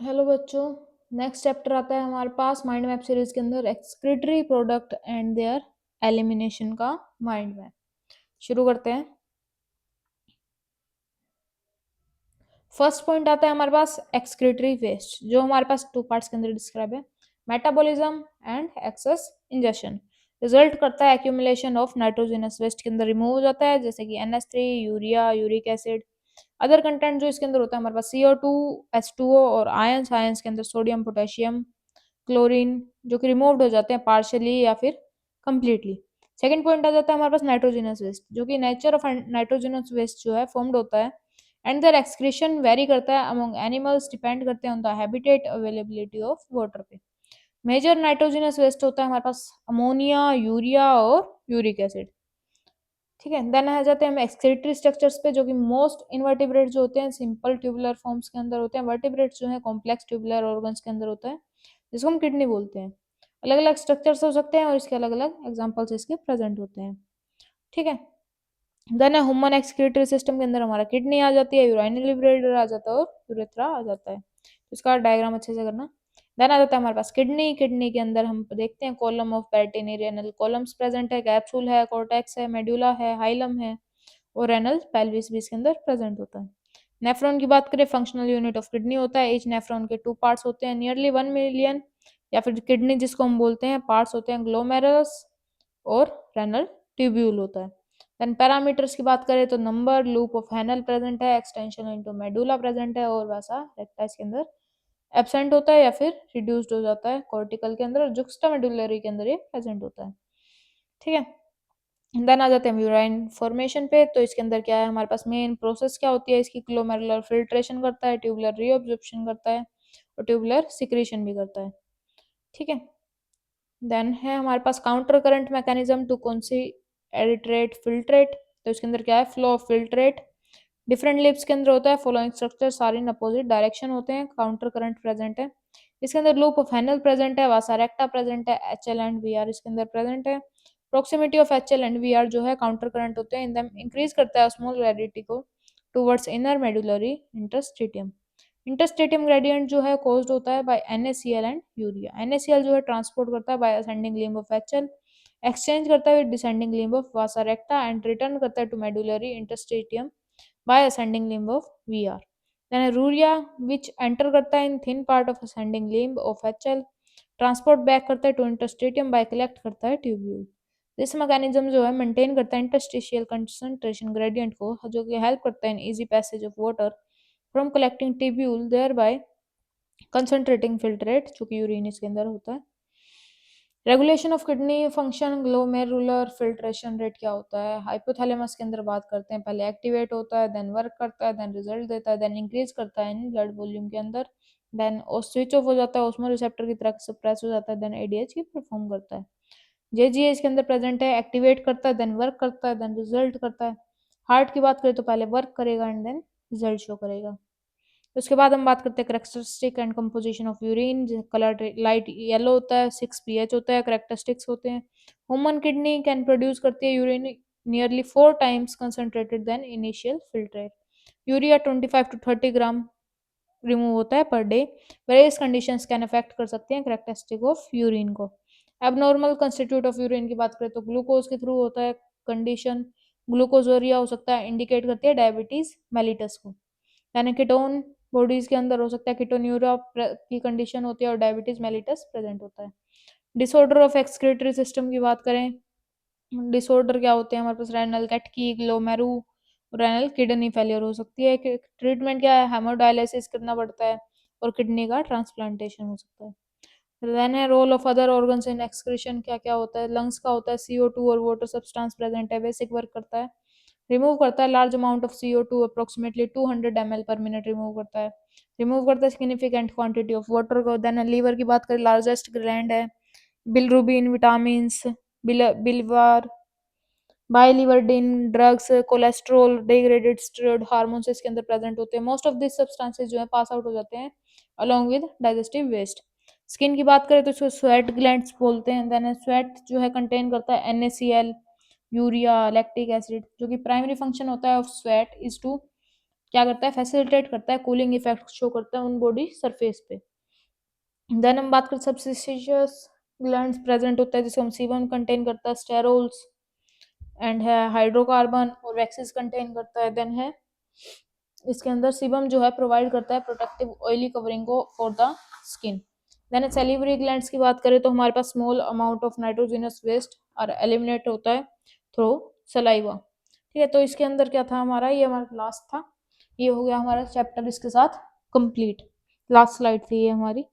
Hello बच्चों। Next chapter आता है हमारे पास माइंड मैप सीरीज के अंदर excretory product and there elimination का माइंड मैप। शुरू करते हैं। फर्स्ट पॉइंट आता है हमारे पास एक्सक्रीटरी वेस्ट, जो हमारे पास टू पार्ट्स के अंदर डिस्क्राइब है, metabolism and excess ingestion. Result करता है एक्यूमुलेशन ऑफ नाइट्रोजनस वेस्ट के अंदर रिमूव हो जाता है, जैसे कि NH3, urea, uric acid. Other content जो इसके अंदर होता है हमारे पास CO2, H2O और आयंस। आयंस के अंदर सोडियम, पोटेशियम, क्लोरीन, जो कि रिमूव्ड हो जाते हैं पार्शियली या फिर कंप्लीटली। सेकंड पॉइंट आ जाता है हमारे पास नाइट्रोजनस वेस्ट, जो कि नेचर ऑफ नाइट्रोजनस वेस्ट जो है फॉर्म्ड होता है एंड देयर एक्सक्रीशन वेरी करता है अमंग एनिमल्स, डिपेंड करते हैं on the habitat availability of water पे। मेजर नाइट्रोजनस वेस्ट होता है हमारे पास अमोनिया, यूरिया और यूरिक एसिड। ठीक है, देन आ जाते हैं हम एक्सक्रीटरी स्ट्रक्चर्स पे, जो कि मोस्ट इनवर्टिब्रेट जो होते हैं सिंपल ट्यूबुलर फॉर्म्स के अंदर होते हैं। वर्टिब्रेट जो है कॉम्प्लेक्स ट्यूबुलर ऑर्गन्स के अंदर होता है, जिसको हम किडनी बोलते हैं। अलग अलग स्ट्रक्चर्स हो सकते हैं और इसके अलग अलग एग्जाम्पल्स इसके प्रेजेंट होते हैं। ठीक है, देन ह्यूमन एक्सक्रीटरी सिस्टम के अंदर हमारा किडनी आ जाती है, यूराइनरी ब्लेडर आ जाता है और यूरेथ्रा आ जाता है। तो इसका डायग्राम अच्छे से करना। देन आ जाता है हमारे पास किडनी। किडनी के अंदर हम देखते हैं column of peritoneal renal columns present है, कैप्सूल है, कॉर्टेक्स है, मेडुला है, हाइलम है और रेनल पेल्विस भी इसके अंदर प्रेजेंट होता है। नेफ्रॉन की बात करें, फंक्शनल यूनिट ऑफ किडनी होता है। ईच नेफ्रॉन के टू पार्ट्स होते हैं, नियरली 1 मिलियन या फिर किडनी जिसको हम बोलते हैं पार्ट्स होते हैं, ग्लोमेरुलस और रेनल ट्यूब्यूल होता है। देन पैरामीटर्स की बात करें तो number, loop of Henle present है, एक्सटेंशन इनटू मेडुला प्रेजेंट है और वैसा रेक्टा इसके अंदर एब्सेंट होता है या फिर रिड्यूस्ड हो जाता है कॉर्टिकल के अंदर और जुक्स्टा मेडुलरी के अंदर ये प्रेजेंट होता है। ठीक है, देन आ जाते हैं यूराइन फॉर्मेशन पे। तो इसके अंदर क्या है हमारे पास, मेन प्रोसेस क्या होती है इसकी, ग्लोमेरुलर फिल्ट्रेशन करता है, ट्यूबुलर रीअब्जॉर्प्शन करता है और ट्यूबुलर सिक्रीशन भी करता है। ठीक है, देन है हमारे पास counter current mechanism to irritate filtrate. तो इसके अंदर क्या है, flow of filtrate different lips के अंदर होता है, फॉलोइंग स्ट्रक्चर सारे इन अपोजिट डायरेक्शन होते हैं, काउंटर करंट प्रेजेंट है। इसके अंदर लूप ऑफ हैनल प्रेजेंट है, वासा रेक्टा प्रेजेंट है, HL एंड VR इसके अंदर प्रेजेंट है। Proximity of HL and VR जो है काउंटर करंट होते हैं, इन दम इंक्रीज करता है स्मॉल रेडिटी को towards inner medullary interstitium. Interstitium gradient जो है कॉज्ड होता है by NaCl and urea. NaCl जो है ट्रांसपोर्ट करता है by ascending limb of HL, exchange करता है with descending limb of vasa recta and return करता है to medullary interstitium by ascending limb of VR. Then urea which enter करता है in thin part of ascending limb of HL, transport back करता है to interstitium bye collect करता है tubule. This mechanism जो है मेंटेन करता है इंटरस्टिशियल कंसंट्रेशन ग्रेडियंट को, जो कि हेल्प करता है in easy passage of water from collecting tubule thereby concentrating filtrate, जो कि यूरिन इसके अंदर होता है। Regulation of kidney function, glomerular filtration rate क्या होता है, हाइपोथैलेमस के अंदर बात करते हैं, पहले एक्टिवेट होता है, देन वर्क करता है, देन रिजल्ट देता है, देन इंक्रीज करता है इन ब्लड वॉल्यूम के अंदर, देन स्विच ऑफ हो जाता है, ऑस्मो रिसेप्टर की तरह सप्रेस हो जाता है, देन ADH की परफॉर्म करता है। JGH के अंदर प्रेजेंट है, एक्टिवेट करता है, देन वर्क करता है, देन रिजल्ट करता है। हार्ट की बात करें तो पहले वर्क करेगा एंड देन रिजल्ट शो करेगा। उसके बाद हम बात करते हैं characteristic and composition of urine. Colour light yellow होता है, 6 pH होता है, करेक्टरिस्टिक्स होते हैं। ह्यूमन किडनी कैन प्रोड्यूस करती है urine nearly 4 times concentrated then initial filtrate. Urea 25 to 30 gram remove होता है per day. Various conditions can affect कर सकते हैं करेक्टरिस्टिक ऑफ यूरिन को। एबनॉर्मल कंस्टिट्यूट ऑफ यूरिन की बात करें तो ग्लूकोज के थ्रू होता है कंडीशन, ग्लूकोजोरिया हो सकता है, इंडिकेट करती है डायबिटीज मेलिटस को। यानी कीटोन बॉडीज के अंदर हो सकता है, कीटोन्यूरिया की कंडीशन होती है और डायबिटीज मेलिटस प्रेजेंट होता है। डिसऑर्डर ऑफ एक्सक्रीटरी सिस्टम की बात करें, डिसऑर्डर क्या होते हैं हमारे पास, रेनल कैटकी, ग्लोमेरू, रेनल किडनी फेलियर हो सकती है। ट्रीटमेंट क्या है, हेमोडायलिसिस करना पड़ता है और किडनी का ट्रांसप्लांटेशन हो सकता है। देन है role of other organs in excretion, क्या क्या होता है, लंग्स का होता है, CO2 और वाटर सब्सटेंस प्रेजेंट है, बेसिक वर्क करता है, रिमूव करता है large amount of CO2 approximately 200 ml पर मिनट रिमूव करता है, रिमूव करता है सिग्निफिकेंट क्वांटिटी ऑफ वाटर को। देन लीवर की बात करें, लार्जेस्ट ग्लैंड है, बिलरुबिन, विटामिन्स, बिलवार, biliverdin, drugs, cholesterol, degraded steroid hormones इसके अंदर प्रेजेंट होते हैं। मोस्ट ऑफ दिस सब्सटेंसेस जो है पास आउट हो जाते हैं along with digestive waste. Skin की बात करें तो इसको स्वेट ग्लैंड्स बोलते हैं। देन स्वेट जो है कंटेन करता है NaCl, यूरिया, लैक्टिक एसिड, जो कि प्राइमरी फंक्शन होता है ऑफ स्वेट इज टू क्या करता है, फैसिलिटेट करता है, कूलिंग इफेक्ट शो करता है उन बॉडी सरफेस पे। देन हम बात करें सब्सिस्टिशियस ग्लैंड्स प्रेजेंट होता है जिसको हम सीबम कंटेन करता है, स्टेरोल्स एंड है हाइड्रोकार्बन और वैक्सीज कंटेन करता है। देन है इसके अंदर सीबम जो है प्रोवाइड करता है प्रोटेक्टिव ऑयली कवरिंग को for the skin. Then salivary glands की बात करें तो हमारे पास small amount of nitrogenous waste और एलिमिनेट होता है थ्रू सलाइवा। ठीक है, तो इसके अंदर क्या था हमारा, ये हमारा लास्ट था, ये हो गया हमारा चैप्टर इसके साथ कंप्लीट। लास्ट स्लाइड थी ये हमारी।